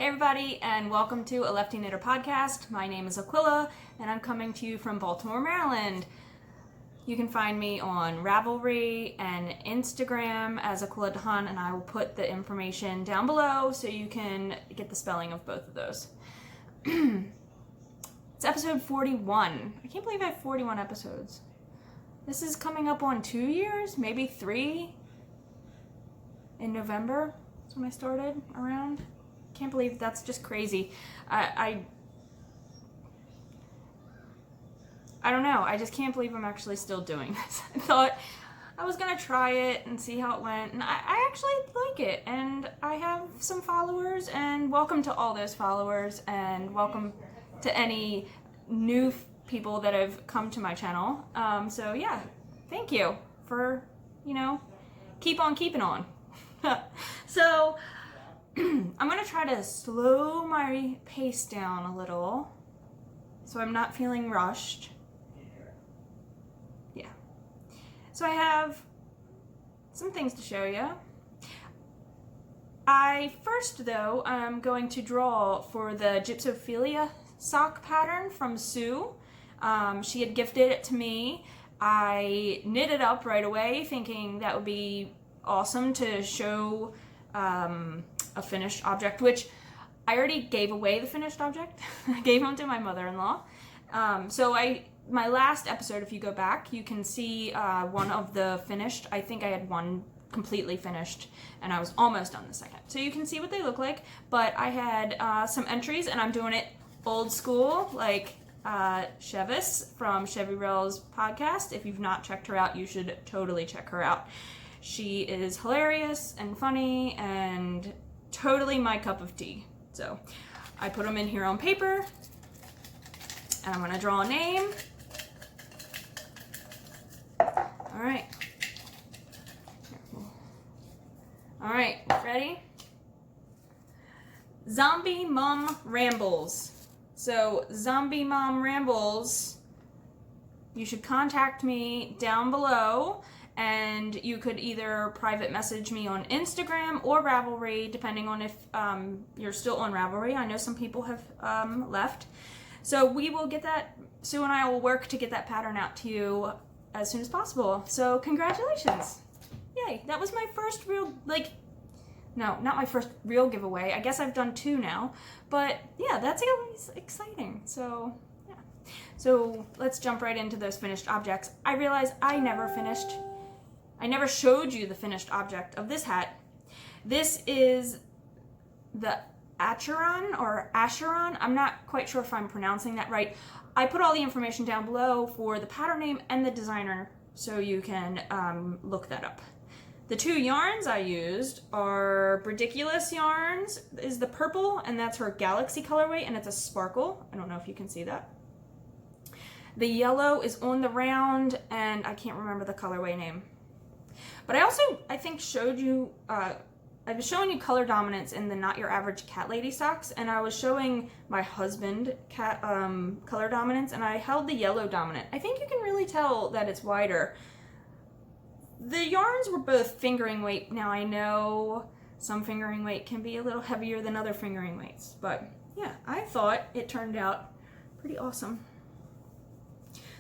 Hey everybody, and welcome to a Lefty Knitter podcast. My name is Aquila, and I'm coming to you from Baltimore, Maryland. You can find me on Ravelry and Instagram as aquilladahun, and I will put the information down below so you can get the spelling of both of those. It's episode 41. I can't believe I have 41 episodes. This is coming up on 2 years, maybe 3 in November. That's when I started around. Can't believe that's just crazy. I don't know. I just can't believe I'm actually still doing this. I thought I was gonna try it and see how it went, and I actually like it, and I have some followers, and welcome to all those followers, and welcome to any new people that have come to my channel. So yeah, thank you for, keep on keeping on. So I'm going to try to slow my pace down a little so I'm not feeling rushed. Yeah. So I have some things to show you. First though, I'm going to draw for the Gypsophilia sock pattern from Sue. She had gifted it to me. I knit it up right away thinking that would be awesome to show a finished object, which I already gave away the finished object. I gave them to my mother-in-law. My last episode, if you go back, you can see one of the finished. I think I had one completely finished, and I was almost on the second. So you can see what they look like, but I had some entries, and I'm doing it old school, like Chevis from Chevy Rail's podcast. If you've not checked her out, you should totally check her out. She is hilarious and funny and totally my cup of tea. So I put them in here on paper, and I'm going to draw a name. All right. All right, ready? Zombie Mom Rambles. So Zombie Mom Rambles, you should contact me down below. And you could either private message me on Instagram or Ravelry, depending on if you're still on Ravelry. I know some people have left. So we will get that, Sue and I will work to get that pattern out to you as soon as possible. So congratulations. Yay, that was my first real, no, not my first real giveaway. I guess I've done 2 now. But yeah, that's always exciting. So yeah. So let's jump right into those finished objects. I realize I never showed you the finished object of this hat. This is the Acheron or Acheron. I'm not quite sure if I'm pronouncing that right. I put all the information down below for the pattern name and the designer, so you can look that up. The 2 yarns I used are Ridiculous Yarns is the purple, and that's her Galaxy colorway, and it's a sparkle. I don't know if you can see that. The yellow is On the Round, and I can't remember the colorway name. But I also, I think, showed you, I was showing you color dominance in the Not Your Average Cat Lady socks, and I was showing my husband cat color dominance, and I held the yellow dominant. I think you can really tell that it's wider. The yarns were both fingering weight. Now I know some fingering weight can be a little heavier than other fingering weights, but yeah, I thought it turned out pretty awesome.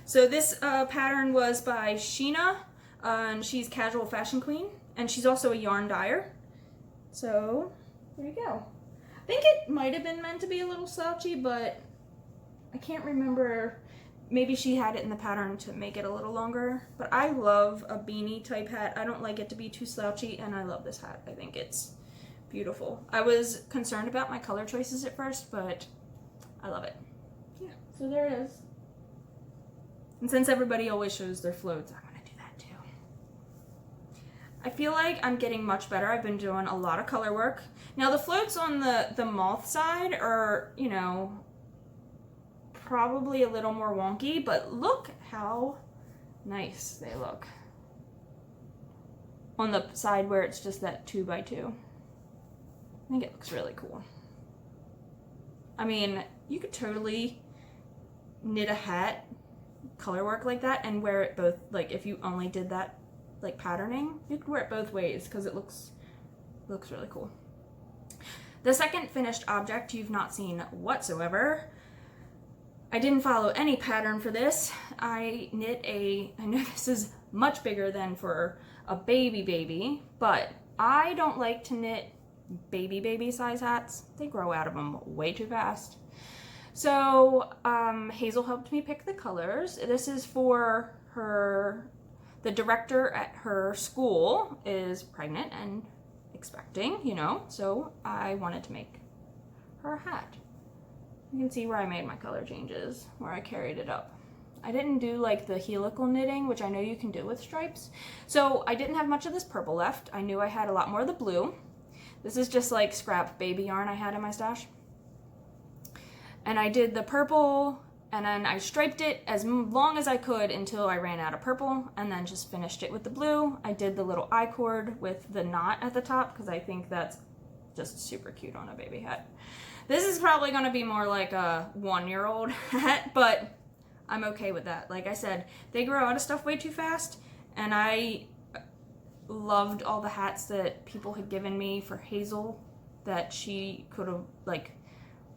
So this pattern was by Sheena. And she's Casual Fashion Queen, and she's also a yarn dyer. So there you go. I think it might have been meant to be a little slouchy, but I can't remember. Maybe she had it in the pattern to make it a little longer. But I love a beanie type hat. I don't like it to be too slouchy, and I love this hat. I think it's beautiful. I was concerned about my color choices at first, but I love it. Yeah, so there it is. And since everybody always shows their floats, I feel like I'm getting much better. I've been doing a lot of color work. Now the floats on the moth side are, probably a little more wonky, but look how nice they look. On the side where it's just that 2x2. I think it looks really cool. I mean, you could totally knit a hat, color work like that, and wear it both, if you only did that patterning, you could wear it both ways because it looks really cool. The second finished object you've not seen whatsoever. I didn't follow any pattern for this. I knit I know this is much bigger than for a baby, but I don't like to knit baby size hats. They grow out of them way too fast. So Hazel helped me pick the colors. This is for her, the director at her school is pregnant and expecting, you know, so I wanted to make her a hat. You can see where I made my color changes, where I carried it up. I didn't do like the helical knitting, which I know you can do with stripes. So I didn't have much of this purple left. I knew I had a lot more of the blue. This is just like scrap baby yarn I had in my stash. And I did the purple, and then I striped it as long as I could until I ran out of purple, and then just finished it with the blue. I did the little I-cord with the knot at the top because I think that's just super cute on a baby hat. This is probably going to be more like a 1-year-old hat, but I'm okay with that. Like I said, they grow out of stuff way too fast, and I loved all the hats that people had given me for Hazel that she could have like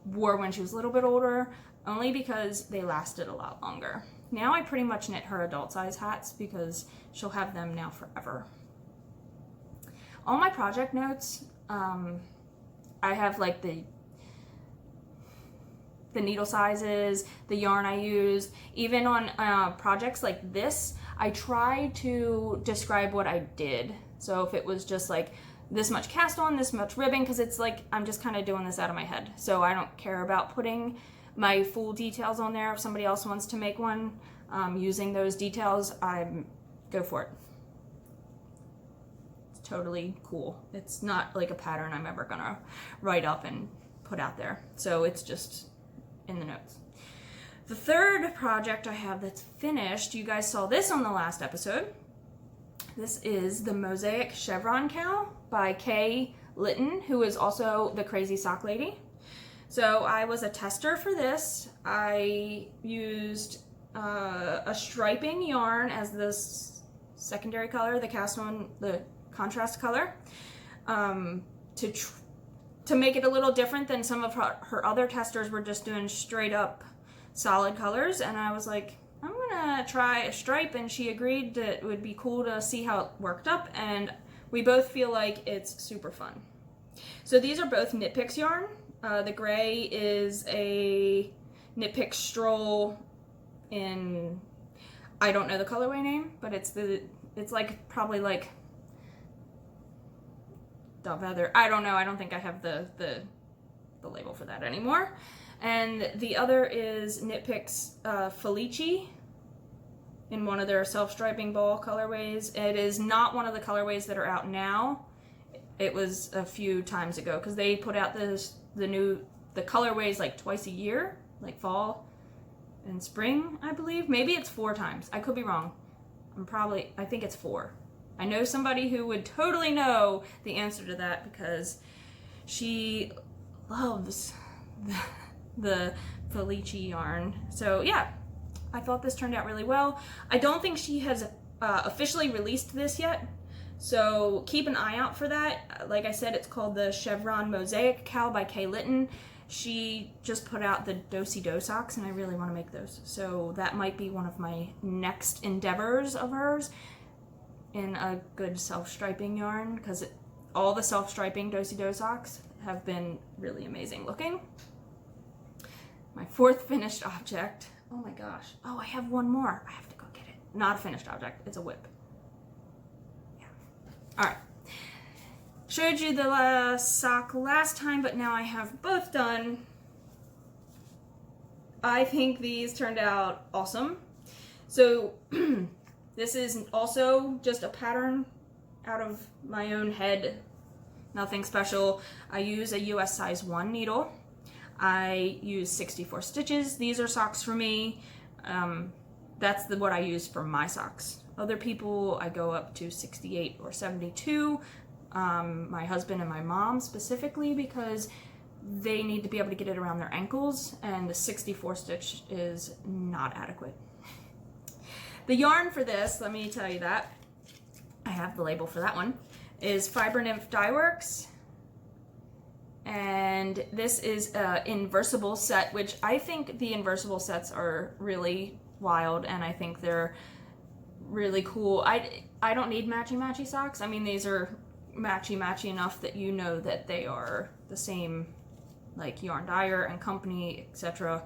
wore when she was a little bit older, only because they lasted a lot longer. Now I pretty much knit her adult size hats because she'll have them now forever. All my project notes, I have like the needle sizes, the yarn I used. Even on projects like this, I try to describe what I did. So if it was just like this much cast on, this much ribbon, because it's like I'm just kind of doing this out of my head. So I don't care about putting my full details on there. If somebody else wants to make one using those details, go for it. It's totally cool. It's not like a pattern I'm ever gonna write up and put out there. So it's just in the notes. The third project I have that's finished, you guys saw this on the last episode. This is the Mosaic Chevron Cowl by Kay Litton, who is also the Crazy Sock Lady. So I was a tester for this. I used a striping yarn as this secondary color, the cast on, the contrast color, to make it a little different than some of her other testers were just doing straight up solid colors. And I was like, I'm gonna try a stripe, and she agreed that it would be cool to see how it worked up, and we both feel like it's super fun. So these are both Knit Picks yarn. The gray is a Knit Picks Stroll in, I don't know the colorway name, but it's like probably like Dove Feather. I don't know. I don't think I have the label for that anymore. And the other is Knit Picks Felici in one of their self-striping ball colorways. It is not one of the colorways that are out now. It was a few times ago because they put out the colorways like twice a year, like fall and spring, I believe. Maybe it's 4 times. I could be wrong. I think it's 4. I know somebody who would totally know the answer to that because she loves the Felici yarn. So yeah, I thought this turned out really well. I don't think she has officially released this yet, so keep an eye out for that. Like I said, it's called the Chevron Mosaic Cowl by Kay Litton. She just put out the Do-Si-Do socks, and I really want to make those. So that might be one of my next endeavors of hers in a good self-striping yarn, because all the self-striping Do-Si-Do socks have been really amazing looking. My fourth finished object, oh my gosh, oh, I have one more. I have to go get it. Not a finished object, it's a whip. Yeah. All right. Showed you the sock last time, but now I have both done. I think these turned out awesome. So this is also just a pattern out of my own head. Nothing special. I use a US size 1 needle. I use 64 stitches. These are socks for me. That's what I use for my socks. Other people, I go up to 68 or 72. My husband and my mom specifically, because they need to be able to get it around their ankles, and the 64 stitch is not adequate. The yarn for this, let me tell you that, I have the label for that one, is Fiber Nymph Dye Works. and this is an inversible set, which I think the inversible sets are really wild, and I think they're really cool. I don't need matchy socks. I mean, these are matchy enough that you know that they are the same, like Yarn Dyer and Company, etc.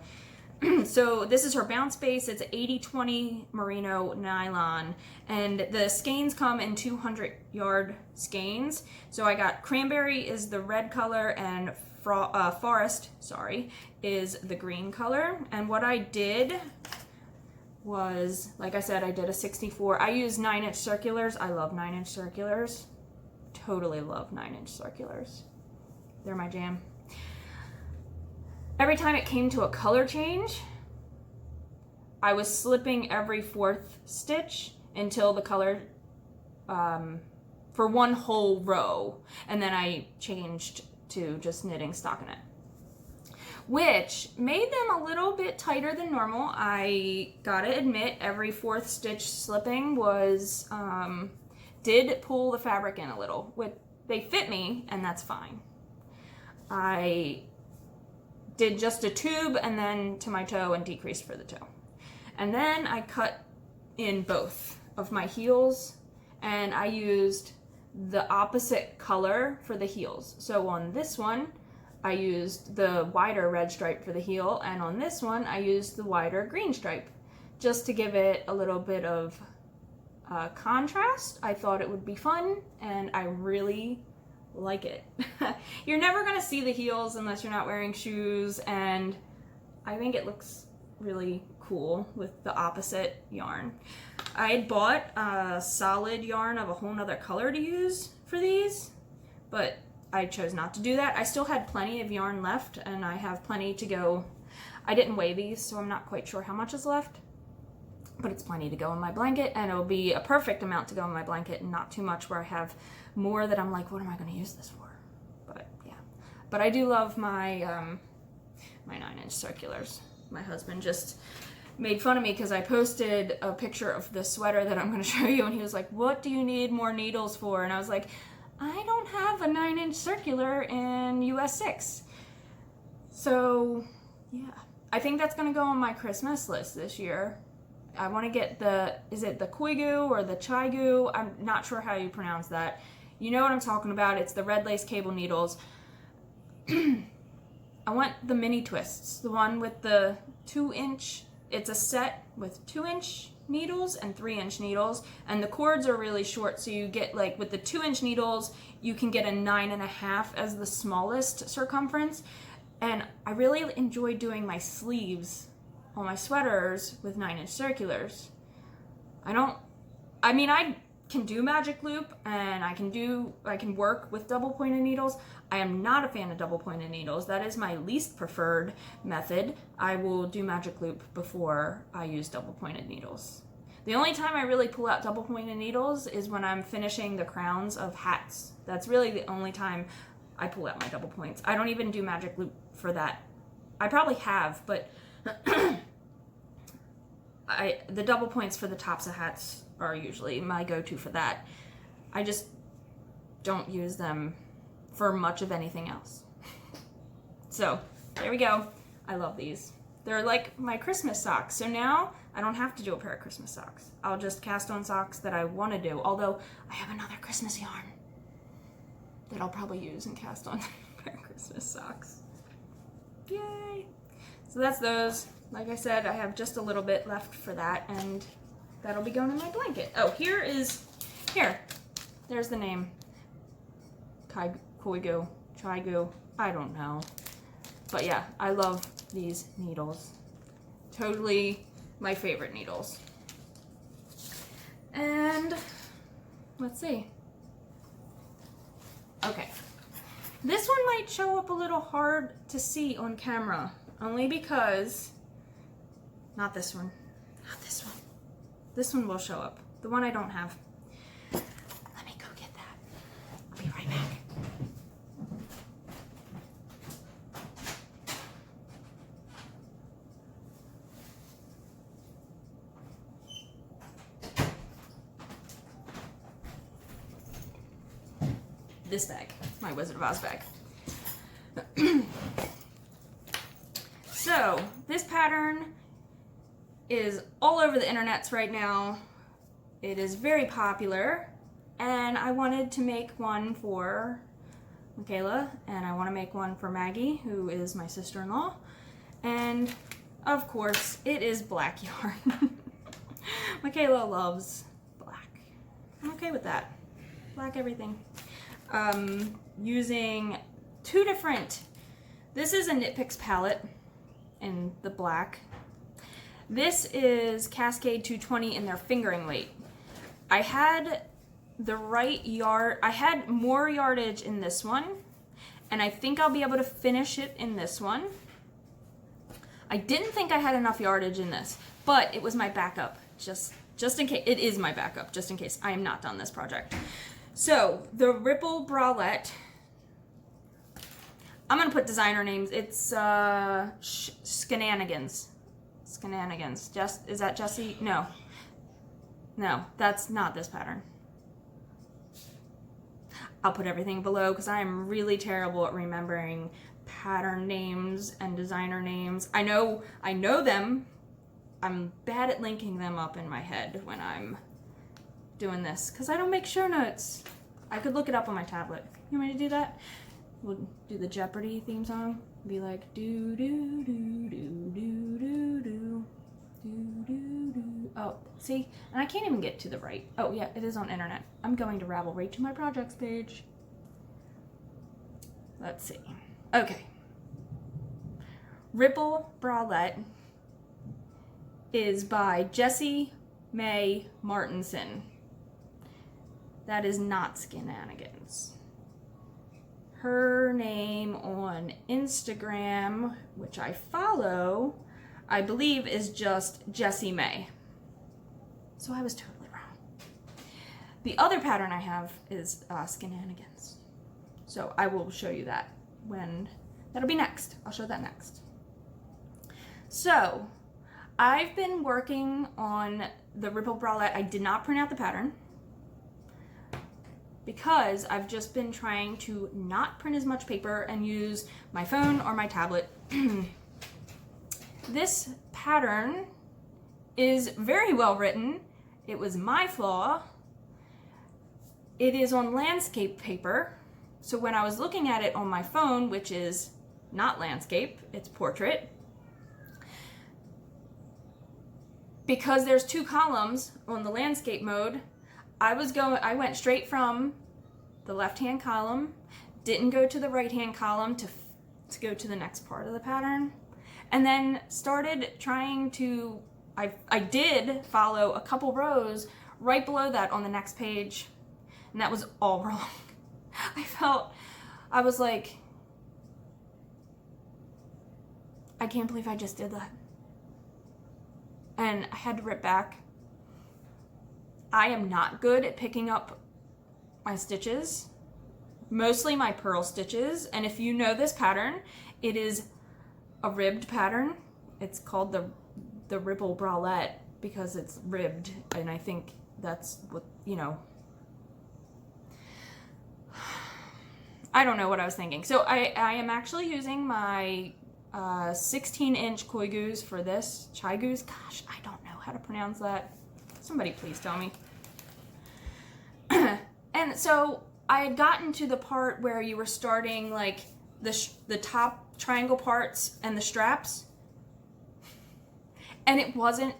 So this is her bounce base. It's 80/20 merino nylon, and the skeins come in 200 yard skeins. So I got cranberry is the red color, and forest, sorry, is the green color. And what I did was, like I said, I did a 64. I use 9-inch circulars. I love 9-inch circulars. Totally love 9-inch circulars. They're my jam. Every time it came to a color change, I was slipping every 4th stitch until the color, for one whole row, and then I changed to just knitting stockinette, which made them a little bit tighter than normal. I gotta admit, every 4th stitch slipping was, did pull the fabric in a little. They fit me, and that's fine. I did just a tube and then to my toe and decreased for the toe. And then I cut in both of my heels, and I used the opposite color for the heels. So on this one, I used the wider red stripe for the heel, and on this one, I used the wider green stripe, just to give it a little bit of contrast. I thought it would be fun, and I really like it. You're never gonna see the heels unless you're not wearing shoes, and I think it looks really cool with the opposite yarn. I had bought a solid yarn of a whole nother color to use for these, but I chose not to do that. I still had plenty of yarn left, and I have plenty to go. I didn't weigh these, so I'm not quite sure how much is left, but it's plenty to go in my blanket, and it'll be a perfect amount to go in my blanket, and not too much where I have more that I'm like, what am I going to use this for? But yeah, but I do love my my 9-inch circulars. My husband just made fun of me because I posted a picture of the sweater that I'm going to show you, and he was like, what do you need more needles for? And I was like, I don't have a 9-inch circular in US 6. So yeah, I think that's going to go on my Christmas list this year. I want to get is it the Koigu or the Chaigu? I'm not sure how you pronounce that. You know what I'm talking about. It's the red lace cable needles. I want the mini twists, the one with the 2-inch. It's a set with 2-inch needles and 3-inch needles, and the cords are really short, so you get, like, with the 2-inch needles, you can get a 9.5 as the smallest circumference. And I really enjoy doing my sleeves on my sweaters with 9-inch circulars. I mean, I can do magic loop, and I can work with double pointed needles. I am not a fan of double pointed needles. That is my least preferred method. I will do magic loop before I use double pointed needles. The only time I really pull out double pointed needles is when I'm finishing the crowns of hats. That's really the only time I pull out my double points. I don't even do magic loop for that. I probably have, but the double points for the tops of hats are usually my go-to for that. I just don't use them for much of anything else. So there we go. I love these. They're like my Christmas socks. So now I don't have to do a pair of Christmas socks. I'll just cast on socks that I want to do. Although I have another Christmas yarn that I'll probably use and cast on a pair of Christmas socks. Yay! So that's those. Like I said, I have just a little bit left for that, and that'll be going in my blanket. Oh, here. There's the name. Koigu, Chaigu, I don't know. But yeah, I love these needles. Totally my favorite needles. And let's see. Okay. This one might show up a little hard to see on camera, only because, not this one, not this one. This one will show up. The one I don't have. Let me go get that. I'll be right back. This bag, my Wizard of Oz bag. So this pattern is all over the internets right now. It is very popular, and I wanted to make one for Michaela, and I want to make one for Maggie, who is my sister-in-law, and of course it is black yarn. Michaela loves black. I'm okay with that. Black everything. Using two different, this is a Knit Picks palette in the black. This is Cascade 220 in their fingering weight. I had the right yard, I had more yardage in this one, and I think I'll be able to finish it in this one. I didn't think I had enough yardage in this, but it was my backup, just in case. It is my backup, just in case I am not done this project. So the Ripple Barlette, I'm gonna put designer names. It's Skenanigans. Is that Jessie? No, that's not this pattern. I'll put everything below because I am really terrible at remembering pattern names and designer names. I know them. I'm bad at linking them up in my head when I'm doing this because I don't make show notes. I could look it up on my tablet. You want me to do that? We'll do the Jeopardy theme song. Be like do do do do do do do do do do. Oh, see, and I can't even get to the right. Oh yeah, it is on internet. I'm going to Ravelry to my projects page. Let's see. Okay. Ripple Barlette is by Jessie May Martinson. That is not Skenanigans. Her name on Instagram, which I follow, I believe is just Jessie May. So I was totally wrong. The other pattern I have is Skenanigans. So I will show you that when, that'll be next. I'll show that next. So I've been working on the Ripple Barlette. I did not print out the pattern because I've just been trying to not print as much paper and use my phone or my tablet. This pattern is very well written. It was my flaw. It is on landscape paper. So when I was looking at it on my phone, which is not landscape, it's portrait, because there's two columns on the landscape mode, I went straight from the left-hand column, didn't go to the right-hand column to go to the next part of the pattern, and then started trying to, I did follow a couple rows right below that on the next page, and that was all wrong. I was like, I can't believe I just did that. And I had to rip back. I am not good at picking up my stitches, mostly my purl stitches. And if you know this pattern, it is a ribbed pattern. It's called the Ripple Barlette because it's ribbed, and I think that's what, you know, I don't know what I was thinking. So I am actually using my 16-inch koi goose for this. Chai goose? Gosh, I don't know how to pronounce that. Somebody please tell me. And so I had gotten to the part where you were starting like the top triangle parts and the straps, and it wasn't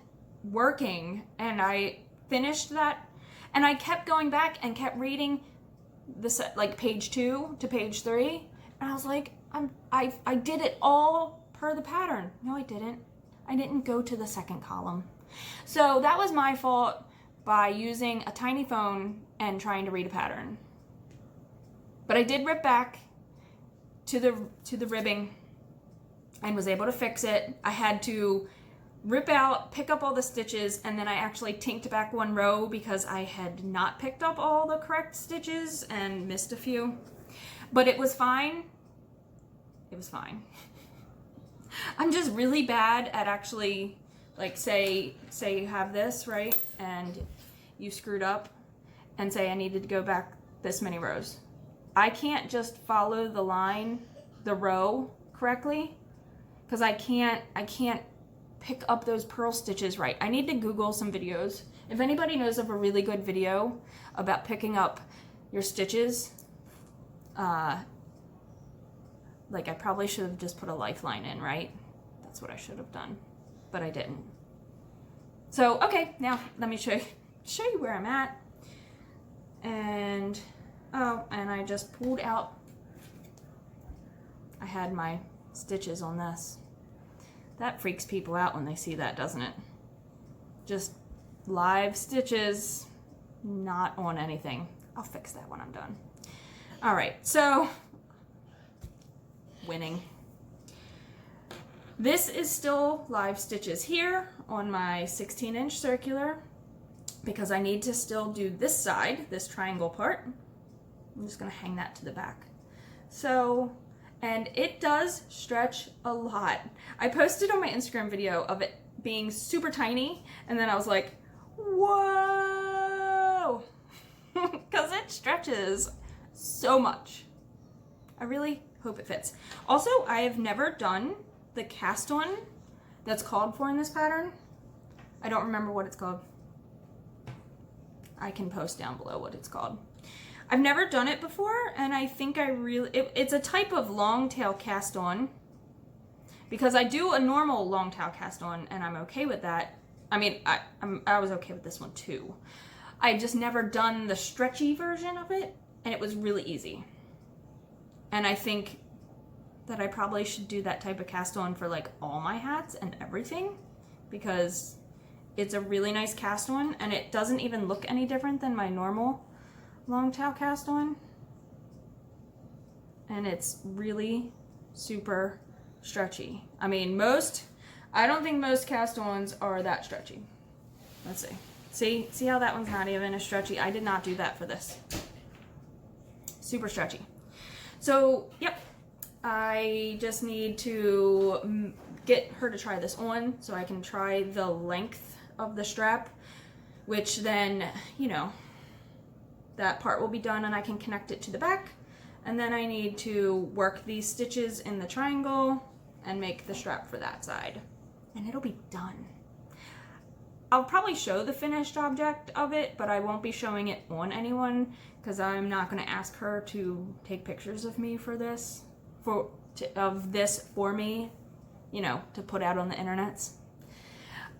working, and I finished that, and I kept going back and kept reading this, like page 2 to page 3, and I was like, I did it all per the pattern. No, I didn't. I didn't go to the second column. So that was my fault by using a tiny phone and trying to read a pattern. But I did rip back to the ribbing and was able to fix it. I had to rip out, pick up all the stitches, and then I actually tinked back one row because I had not picked up all the correct stitches and missed a few. But it was fine. It was fine. I'm just really bad at actually, like, say you have this, right? And you screwed up and say I needed to go back this many rows. I can't just follow the line, the row correctly, because I can't pick up those purl stitches right. I need to Google some videos. If anybody knows of a really good video about picking up your stitches, like I probably should have just put a lifeline in, right? That's what I should have done, but I didn't. So, okay, now let me show you where I'm at. And, oh, and I just pulled out, I had my stitches on this. That freaks people out when they see that, doesn't it? Just live stitches, not on anything. I'll fix that when I'm done. All right, so winning. This is still live stitches here on my 16-inch circular because I need to still do this side, this triangle part. I'm just gonna hang that to the back. So, and it does stretch a lot. I posted on my Instagram video of it being super tiny, and then I was like, whoa, because it stretches so much. I really hope it fits. Also, I have never done the cast on that's called for in this pattern. I don't remember what it's called. I can post down below what it's called. I've never done it before, and I think it's a type of long tail cast on, because I do a normal long tail cast on and I'm okay with that. I mean, I was okay with this one too. I've just never done the stretchy version of it, and it was really easy. And I think that I probably should do that type of cast on for like all my hats and everything, because it's a really nice cast on and it doesn't even look any different than my normal long tail cast on. And it's really super stretchy. I mean, I don't think most cast ons are that stretchy. Let's see. See how that one's not even as stretchy? I did not do that for this. Super stretchy. So, yep. I just need to get her to try this on so I can try the length of the strap, which then, you know, that part will be done and I can connect it to the back. And then I need to work these stitches in the triangle and make the strap for that side. And it'll be done. I'll probably show the finished object of it, but I won't be showing it on anyone because I'm not going to ask her to take pictures of me for this. Of this for me, you know, to put out on the internets.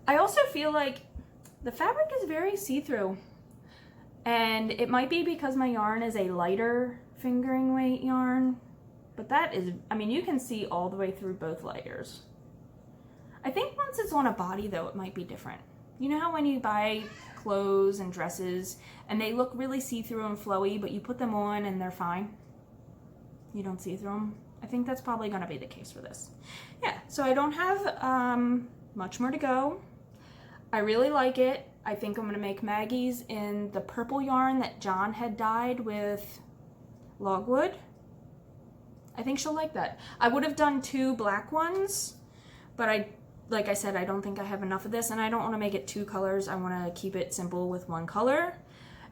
I also feel like the fabric is very see-through, and it might be because my yarn is a lighter fingering weight yarn, but that is, I mean, you can see all the way through both layers. I think once it's on a body though, it might be different. You know how when you buy clothes and dresses and they look really see-through and flowy, but you put them on and they're fine? You don't see through them? I think that's probably going to be the case for this. Yeah, so I don't have much more to go. I really like it. I think I'm going to make Maggie's in the purple yarn that John had dyed with logwood. I think she'll like that. I would have done 2 black ones, but like I said, I don't think I have enough of this, and I don't want to make it 2 colors. I want to keep it simple with 1 color.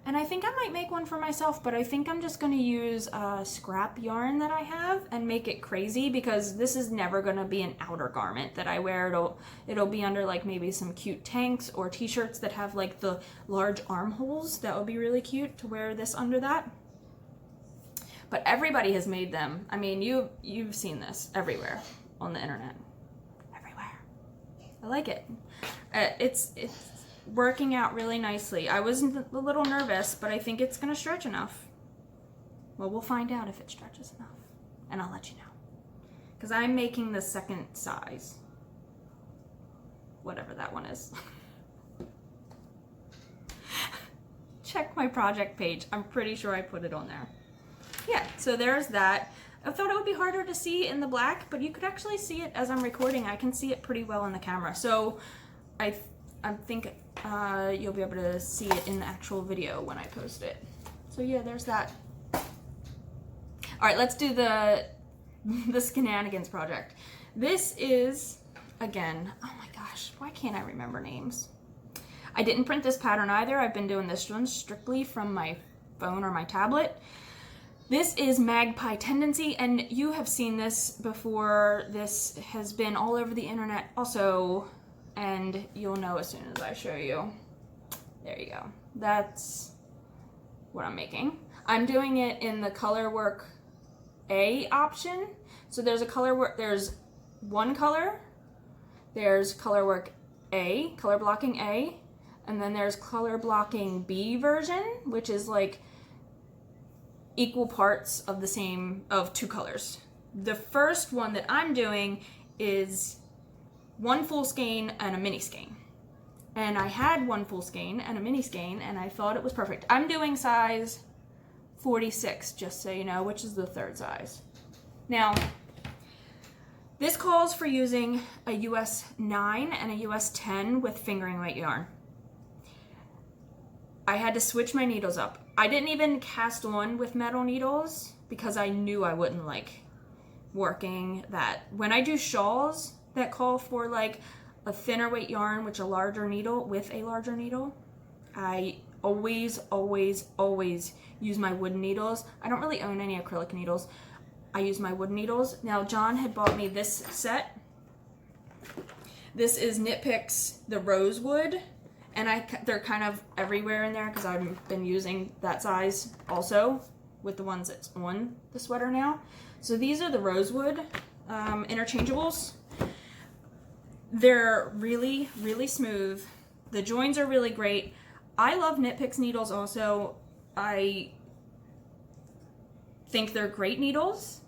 And I think I might make one for myself, but I think I'm just going to use scrap yarn that I have and make it crazy, because this is never going to be an outer garment that I wear. It'll be under like maybe some cute tanks or t-shirts that have like the large armholes. That would be really cute to wear this under that. But everybody has made them. I mean, you've seen this everywhere on the internet. Everywhere. I like it. It's working out really nicely. I was a little nervous, but I think it's going to stretch enough. Well, we'll find out if it stretches enough, and I'll let you know. Because I'm making the second size. Whatever that one is. Check my project page. I'm pretty sure I put it on there. Yeah, so there's that. I thought it would be harder to see in the black, but you could actually see it as I'm recording. I can see it pretty well in the camera. So I think you'll be able to see it in the actual video when I post it. So yeah, there's that. All right, let's do the Shenanigans project. This is, again, oh my gosh, why can't I remember names? I didn't print this pattern either. I've been doing this one strictly from my phone or my tablet. This is Magpie Tendency, and you have seen this before. This has been all over the internet also, and you'll know as soon as I show you. There you go. That's what I'm making. I'm doing it in the color work A option. So there's a color work, there's one color, there's color work A, color blocking A, and then there's color blocking B version, which is like equal parts of the same, of two colors. The first one that I'm doing is one full skein and a mini skein. And I had one full skein and a mini skein, and I thought it was perfect. I'm doing size 46, just so you know, which is the third size. Now, this calls for using a US 9 and a US 10 with fingering weight yarn. I had to switch my needles up. I didn't even cast on with metal needles because I knew I wouldn't like working that. When I do shawls that call for like a thinner weight yarn with a larger needle, I always use my wooden needles. I don't really own any acrylic needles. I use my wooden needles. Now John had bought me this set. This is Knit Picks the Rosewood, and they're kind of everywhere in there because I've been using that size also with the ones that's on the sweater now. So these are the Rosewood interchangeables. They're really, really smooth. The joins are really great. I love Knit Picks needles also. I think they're great needles.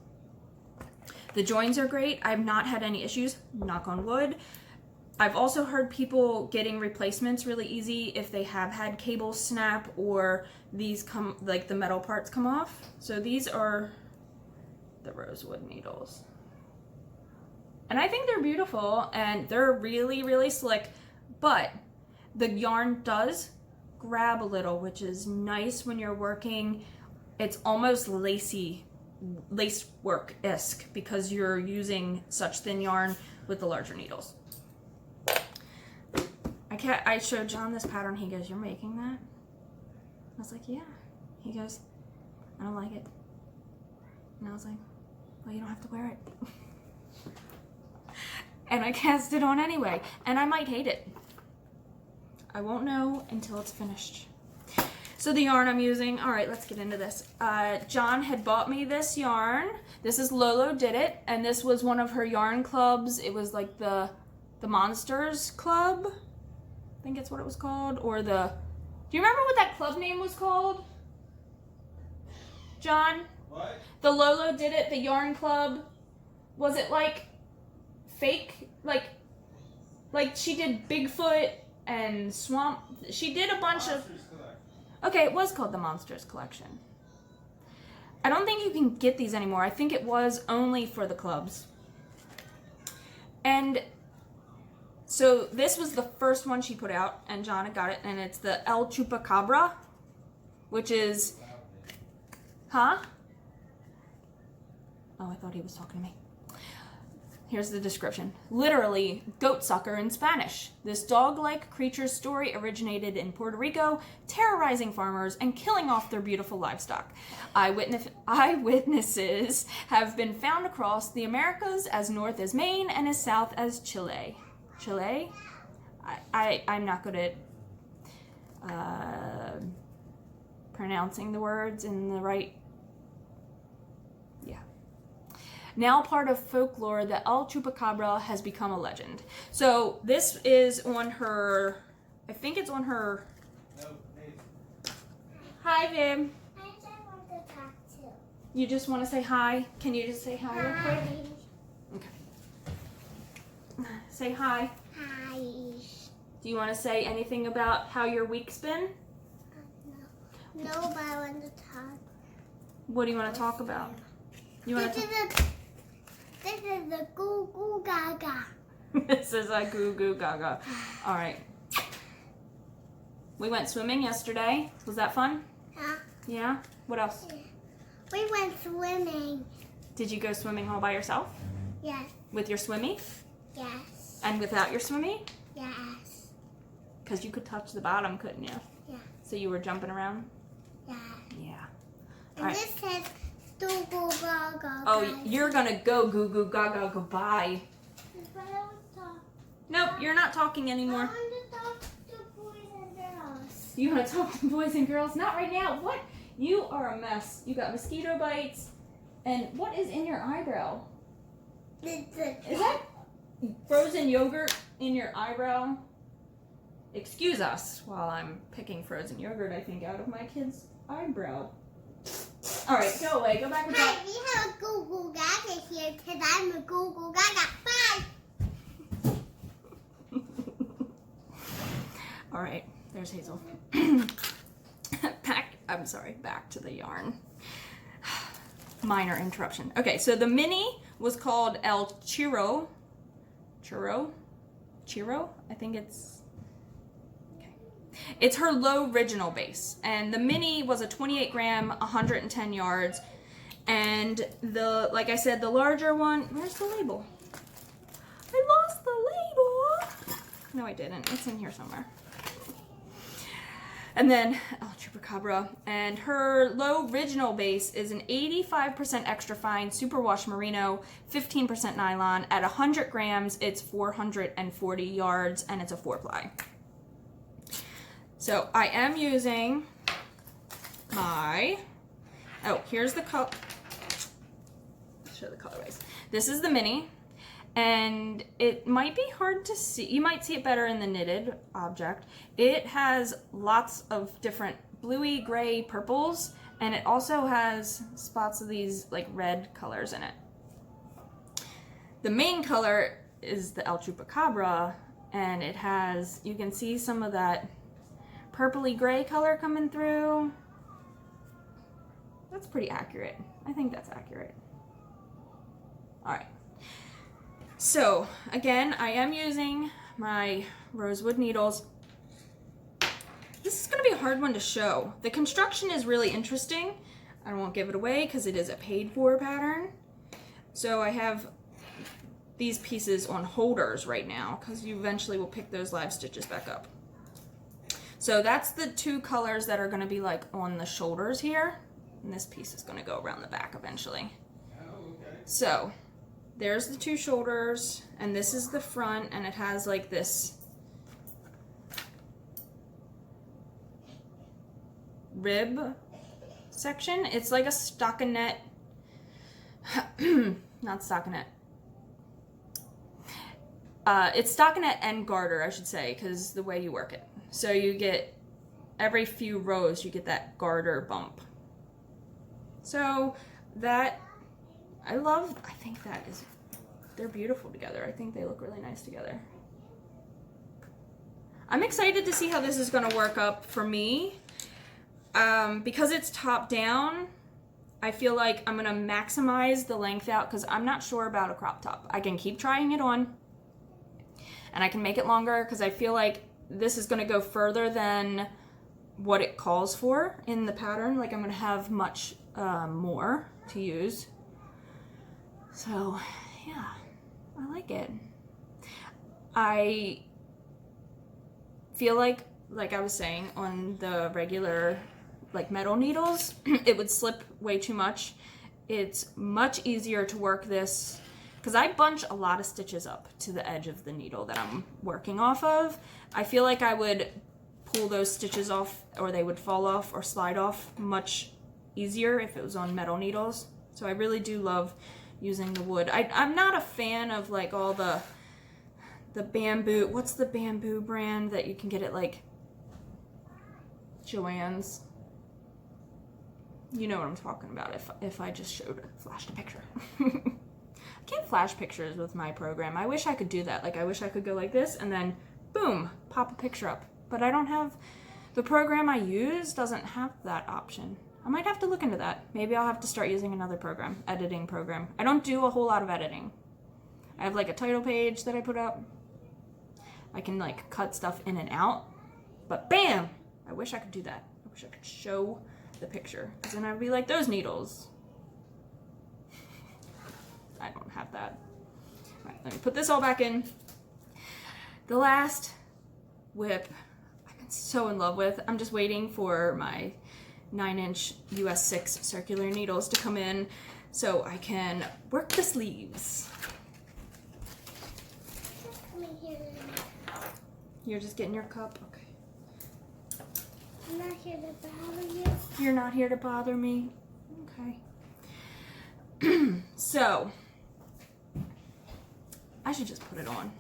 The joins are great. I've not had any issues, knock on wood. I've also heard people getting replacements really easy if they have had cables snap or these come, like the metal parts come off. So these are the Rosewood needles. And I think they're beautiful and they're really, really slick, but the yarn does grab a little, which is nice when you're working. It's almost lacy, lace work-esque because you're using such thin yarn with the larger needles. I showed John this pattern. He goes, "You're making that?" I was like, "Yeah." He goes, "I don't like it." And I was like, "Well, you don't have to wear it." And I cast it on anyway, and I might hate it. I won't know until it's finished. So the yarn I'm using, all right, let's get into this. John had bought me this yarn. This is Lolo Did It, and this was one of her yarn clubs. It was like the Monsters Club, I think it's what it was called, or do you remember what that club name was called? John? What? The Lolo Did It, the yarn club. Was it like fake, like she did Bigfoot and Swamp? She did a bunch of. Okay, it was called the Monsters Collection. I don't think you can get these anymore. I think it was only for the clubs. And so this was the first one she put out, and John had got it, and it's the El Chupacabra, which is, huh? Oh, I thought he was talking to me. Here's the description. Literally, goat sucker in Spanish. This dog-like creature's story originated in Puerto Rico, terrorizing farmers and killing off their beautiful livestock. Eyewitnesses have been found across the Americas as north as Maine and as south as Chile. Chile? I'm not good at pronouncing the words in the right. Yeah. Now part of folklore, the El Chupacabra has become a legend. So this is on her, I think it's on her. No, hey. Hi, Viv. I just want to talk too. You just want to say hi? Can you just say hi real quick? Hi. Okay. Say hi. Hi. Do you want to say anything about how your week's been? No, but I want to talk. What do you want to talk about? You want to? This is the goo goo gaga. This is a goo goo gaga. All right. We went swimming yesterday. Was that fun? Huh? Yeah. What else? We went swimming. Did you go swimming all by yourself? Yes. With your swimmy? Yes. And without your swimmy? Yes. Because you could touch the bottom, couldn't you? Yeah. So you were jumping around? Yeah. Yeah. And All right. this says do go gaga. Oh, you're gonna go goo goo gaga goodbye. But I was talking. Nope, you're not talking I anymore. want to talk to boys and girls. You want to talk to boys and girls? Not right now. What? You are a mess. You got mosquito bites. And what is in your eyebrow? Is that frozen yogurt in your eyebrow? Excuse us while I'm picking frozen yogurt, I think, out of my kid's eyebrow. All right, go away. Go back and Hi, we have a Goo Goo Gaga here because I'm a Goo Goo Gaga. Bye. All right, there's Hazel. Back to the yarn. Minor interruption. Okay, so the mini was called El Chiro. Chiro? I think it's... Okay. It's her low original base. And the mini was a 28 gram, 110 yards. And like I said, the larger one... Where's the label? I lost the label! No, I didn't. It's in here somewhere. And then El Chupacabra, and her low original base is an 85% extra fine superwash merino, 15% nylon. At 100 grams, it's 440 yards, and it's a 4-ply. So I am using my, here's the color, show the colorways. This is the mini, and it might be hard to see. You might see it better in the knitted object. It has lots of different bluey, gray, purples, and it also has spots of these like red colors in it. The main color is the El Chupacabra, and it has, you can see some of that purpley gray color coming through. That's pretty accurate. I think that's accurate. All right. So, again, I am using my rosewood needles. This is going to be a hard one to show. The construction is really interesting. I won't give it away because it is a paid-for pattern. So I have these pieces on holders right now because you eventually will pick those live stitches back up. So that's the two colors that are going to be like on the shoulders here. And this piece is going to go around the back eventually. Oh, okay. So... there's the two shoulders, and this is the front, and it has like this rib section. It's like a stockinette, not stockinette. It's stockinette and garter, I should say, because the way you work it. So you get, every few rows, you get that garter bump. So that... I think they're beautiful together. I think they look really nice together. I'm excited to see how this is going to work up for me. Because it's top down, I feel like I'm going to maximize the length out because I'm not sure about a crop top. I can keep trying it on and I can make it longer because I feel like this is going to go further than what it calls for in the pattern. Like I'm going to have much more to use. So, yeah, I like it. I feel like I was saying, on the regular, like, metal needles, it would slip way too much. It's much easier to work this, because I bunch a lot of stitches up to the edge of the needle that I'm working off of. I feel like I would pull those stitches off, or they would fall off or slide off much easier if it was on metal needles. So I really do love using the wood. I'm not a fan of like all the bamboo. What's the bamboo brand that you can get at like Joann's? You know what I'm talking about if I just flashed a picture. I can't flash pictures with my program. I wish I could do that. Like I wish I could go like this and then boom, pop a picture up. But I don't have, the program I use doesn't have that option. I might have to look into that. Maybe I'll have to start using another program, editing program. I don't do a whole lot of editing. I have like a title page that I put up. I can like cut stuff in and out, but bam! I wish I could do that. I wish I could show the picture, because then I'd be like those needles. I don't have that. All right, let me put this all back in. The last whip I've been so in love with. I'm just waiting for my 9-inch US 6 circular needles to come in so I can work the sleeves. Come in here. You're just getting your cup? Okay. I'm not here to bother you. You're not here to bother me? Okay. So, I should just put it on.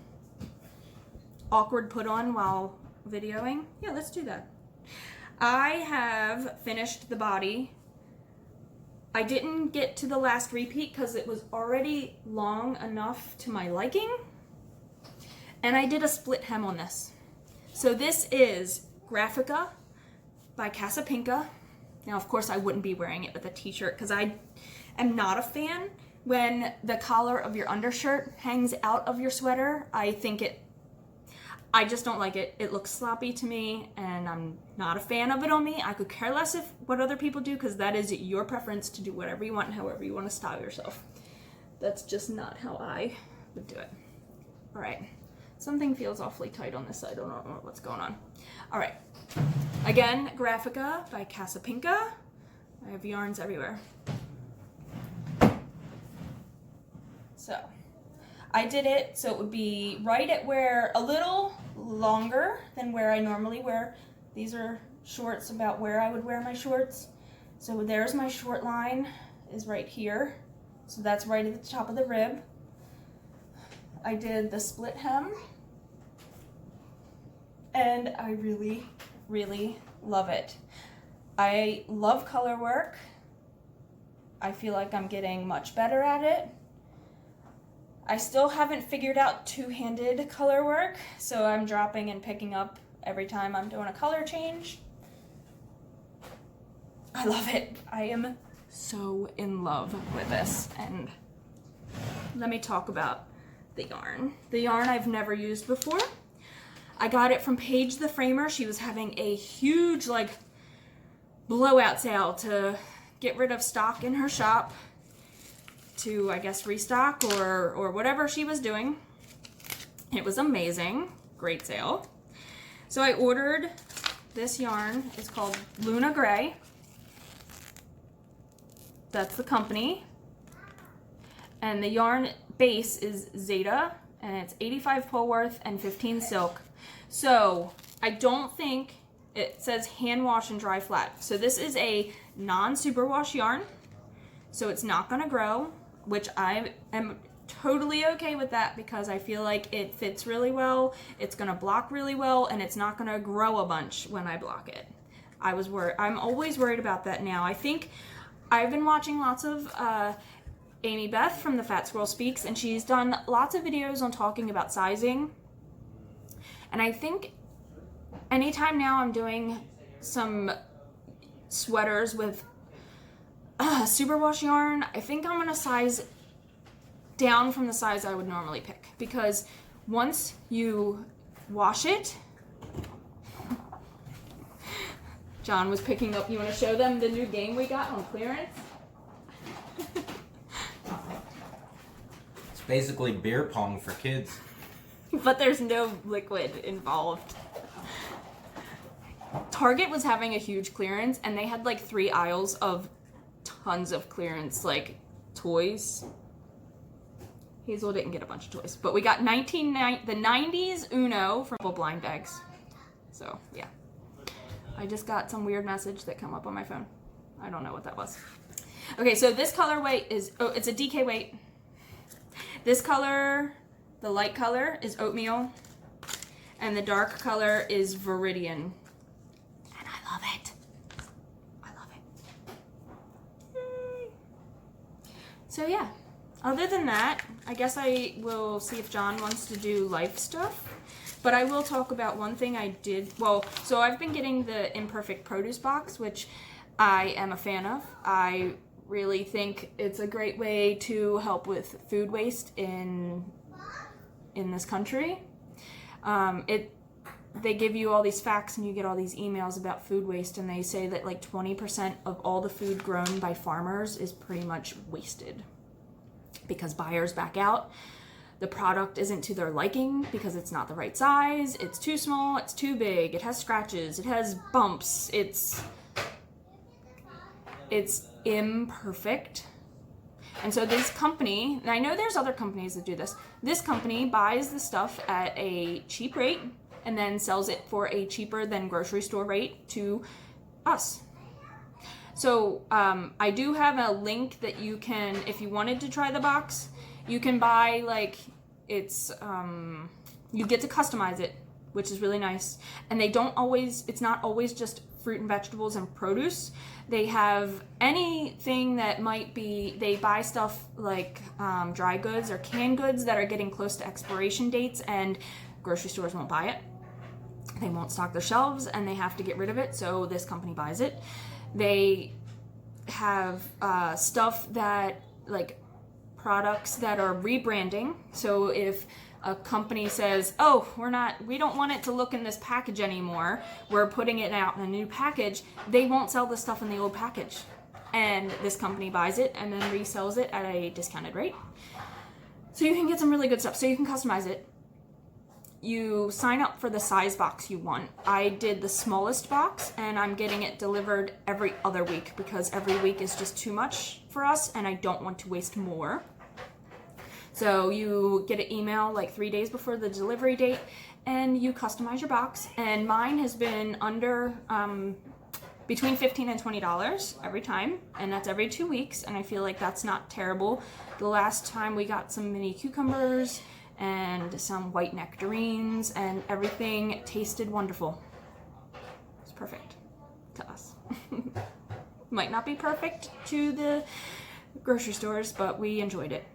Awkward put on while videoing? Yeah, let's do that. I have finished the body. I didn't get to the last repeat because it was already long enough to my liking. And I did a split hem on this. So this is Graphica by Casapinka. Now, of course, I wouldn't be wearing it with a t-shirt because I am not a fan when the collar of your undershirt hangs out of your sweater. I just don't like it. It looks sloppy to me, and I'm not a fan of it on me. I could care less if what other people do, because that is your preference to do whatever you want, however you want to style yourself. That's just not how I would do it. All right. Something feels awfully tight on this side. I don't know what's going on. All right. Again, Graphica by Casapinka. I have yarns everywhere. So I did it so it would be right at where, a little longer than where I normally wear. These are shorts about where I would wear my shorts. So there's my short line, is right here. So that's right at the top of the rib. I did the split hem. And I really, really love it. I love color work. I feel like I'm getting much better at it. I still haven't figured out two-handed color work, so I'm dropping and picking up every time I'm doing a color change. I love it. I am so in love with this. And let me talk about the yarn. The yarn I've never used before. I got it from Paige the Framer. She was having a huge blowout sale to get rid of stock in her shop, to, I guess, restock or whatever she was doing. It was amazing. Great sale. So I ordered this yarn. It's called Luna Gray. That's the company. And the yarn base is Zeta, and it's 85 Polworth and 15 silk. So I don't think, it says hand wash and dry flat. So this is a non-superwash yarn. So it's not gonna grow, which I am totally okay with that because I feel like it fits really well, it's gonna block really well, and it's not gonna grow a bunch when I block it. I'm always worried about that now. I think I've been watching lots of Amy Beth from the Fat Squirrel Speaks, and she's done lots of videos on talking about sizing. And I think anytime now I'm doing some sweaters with superwash yarn, I think I'm gonna size down from the size I would normally pick, because once you wash it, John was picking up, you want to show them the new game we got on clearance? It's basically beer pong for kids. But there's no liquid involved. Target was having a huge clearance, and they had 3 aisles of tons of clearance, toys. Hazel didn't get a bunch of toys, but we got the 90s Uno from blind bags. So, yeah. I just got some weird message that came up on my phone. I don't know what that was. Okay, so this colorway is, it's a DK weight. This color, the light color, is oatmeal, and the dark color is Viridian. And I love it. I love it. Yay. So yeah, other than that, I guess I will see if John wants to do life stuff. But I will talk about one thing I did. Well, so I've been getting the Imperfect Produce box, which I am a fan of. I really think it's a great way to help with food waste in this country. They give you all these facts and you get all these emails about food waste, and they say that 20% of all the food grown by farmers is pretty much wasted because buyers back out. The product isn't to their liking because it's not the right size, it's too small, it's too big, it has scratches, it has bumps, It's imperfect. And so this company, and I know there's other companies that do this company buys the stuff at a cheap rate and then sells it for a cheaper than grocery store rate to us. So I do have a link that you can, if you wanted to try the box, you can buy, like, it's, you get to customize it, which is really nice. And they don't always, it's not always just fruit and vegetables and produce. They have anything that might be, they buy stuff like dry goods or canned goods that are getting close to expiration dates, and grocery stores won't buy it. They won't stock their shelves and they have to get rid of it, so this company buys it. They have stuff that, like, products that are rebranding. So if a company says, oh, we don't want it to look in this package anymore, we're putting it out in a new package, they won't sell the stuff in the old package. And this company buys it and then resells it at a discounted rate. So you can get some really good stuff. So you can customize it. You sign up for the size box you want. I did the smallest box, and I'm getting it delivered every other week because every week is just too much for us and I don't want to waste more. So you get an email like 3 days before the delivery date and you customize your box. And mine has been under between $15 and $20 every time, and that's every 2 weeks, and I feel like that's not terrible. The last time we got some mini cucumbers and some white nectarines, and everything tasted wonderful. It's perfect to us. Might not be perfect to the grocery stores, but we enjoyed it.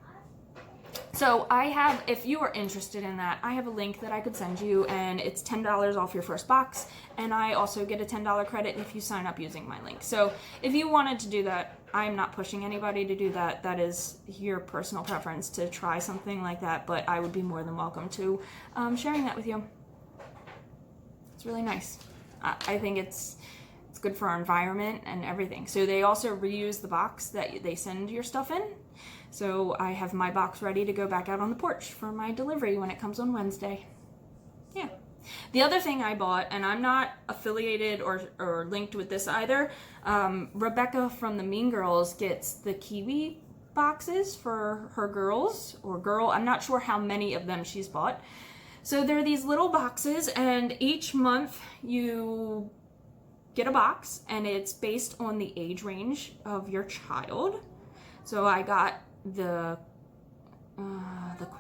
So I have, if you are interested in that, I have a link that I could send you, and it's $10 off your first box, and I also get a $10 credit if you sign up using my link. So if you wanted to do that, I'm not pushing anybody to do that. That is your personal preference to try something like that, but I would be more than welcome to sharing that with you. It's really nice. I think it's good for our environment and everything. So they also reuse the box that they send your stuff in. So I have my box ready to go back out on the porch for my delivery when it comes on Wednesday. Yeah. The other thing I bought, and I'm not affiliated or linked with this either, Rebecca from the Mean Girls gets the kiwi boxes for her girls, I'm not sure how many of them she's bought. So they're these little boxes, and each month you get a box, and it's based on the age range of your child. So I got the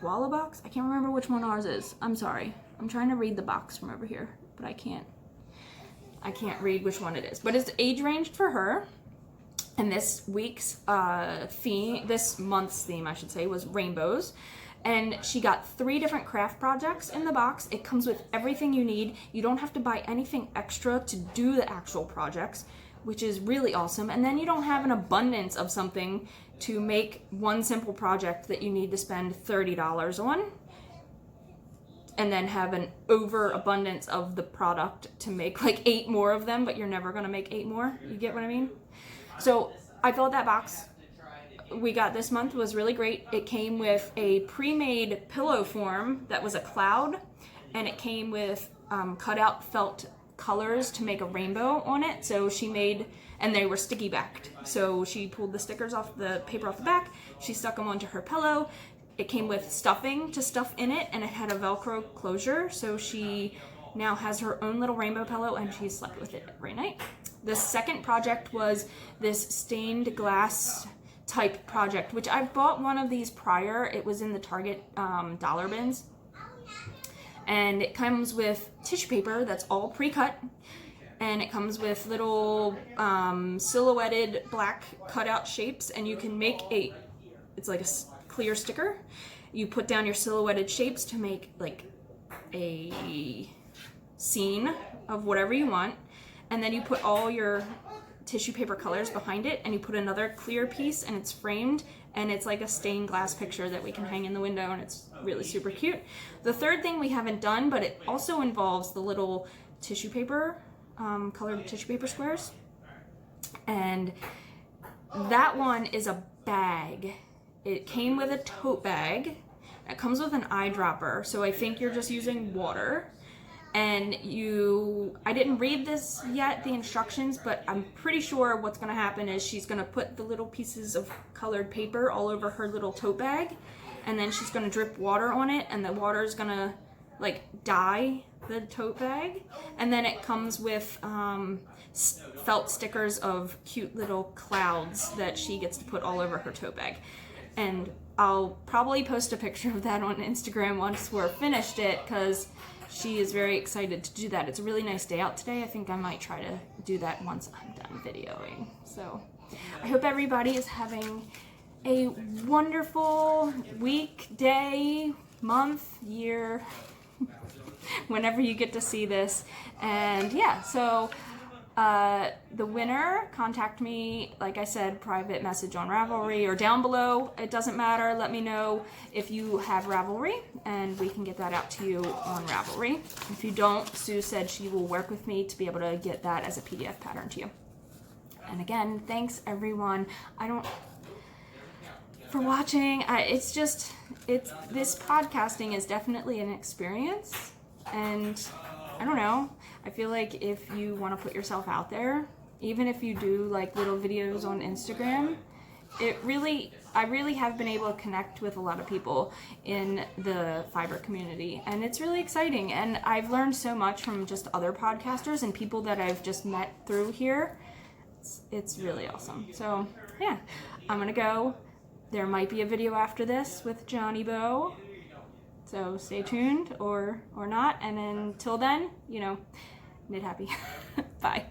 koala box. I can't remember which one ours is. I'm sorry. I'm trying to read the box from over here, but I can't read which one it is. But it's age ranged for her. And this week's theme, this month's theme, I should say, was rainbows. And she got 3 different craft projects in the box. It comes with everything you need. You don't have to buy anything extra to do the actual projects, which is really awesome. And then you don't have an abundance of something to make one simple project that you need to spend $30 on, and then have an overabundance of the product to make like 8 more of them, but you're never gonna make 8 more. You get what I mean? So I thought that box we got this month was really great. It came with a pre-made pillow form that was a cloud, and it came with cut out felt colors to make a rainbow on it. So she made, and they were sticky backed. So she pulled the stickers off the paper off the back, she stuck them onto her pillow. It came with stuffing to stuff in it, and it had a Velcro closure. So she now has her own little rainbow pillow, and she slept with it every night. The second project was this stained glass type project, which I've bought one of these prior. It was in the Target dollar bins, and it comes with tissue paper that's all pre-cut, and it comes with little silhouetted black cutout shapes, and you can make it's like a clear sticker. You put down your silhouetted shapes to make like a scene of whatever you want, and then you put all your tissue paper colors behind it, and you put another clear piece, and it's framed, and it's like a stained glass picture that we can hang in the window, and it's really super cute. The third thing we haven't done, but it also involves the little tissue paper, colored tissue paper squares, and that one is a bag. It came with a tote bag. It comes with an eyedropper, so I think you're just using water. And I didn't read this yet, the instructions, but I'm pretty sure what's gonna happen is she's gonna put the little pieces of colored paper all over her little tote bag, and then she's gonna drip water on it, and the water is gonna like dye the tote bag, and then it comes with felt stickers of cute little clouds that she gets to put all over her tote bag. And I'll probably post a picture of that on Instagram once we're finished it, because she is very excited to do that. It's a really nice day out today. I think I might try to do that once I'm done videoing. So I hope everybody is having a wonderful week, day, month, year, whenever you get to see this. And yeah, so the winner, contact me, like I said, private message on Ravelry or down below. It doesn't matter. Let me know if you have Ravelry and we can get that out to you on Ravelry. If you don't, Sue said she will work with me to be able to get that as a PDF pattern to you. And again, thanks everyone. For watching. This podcasting is definitely an experience, and I don't know, I feel like if you want to put yourself out there, even if you do like little videos on Instagram, I really have been able to connect with a lot of people in the fiber community, and it's really exciting. And I've learned so much from just other podcasters and people that I've just met through here. It's really awesome. So yeah, I'm gonna go. There might be a video after this with Johnny Bo, so stay tuned or not. And until then, knit happy. Bye.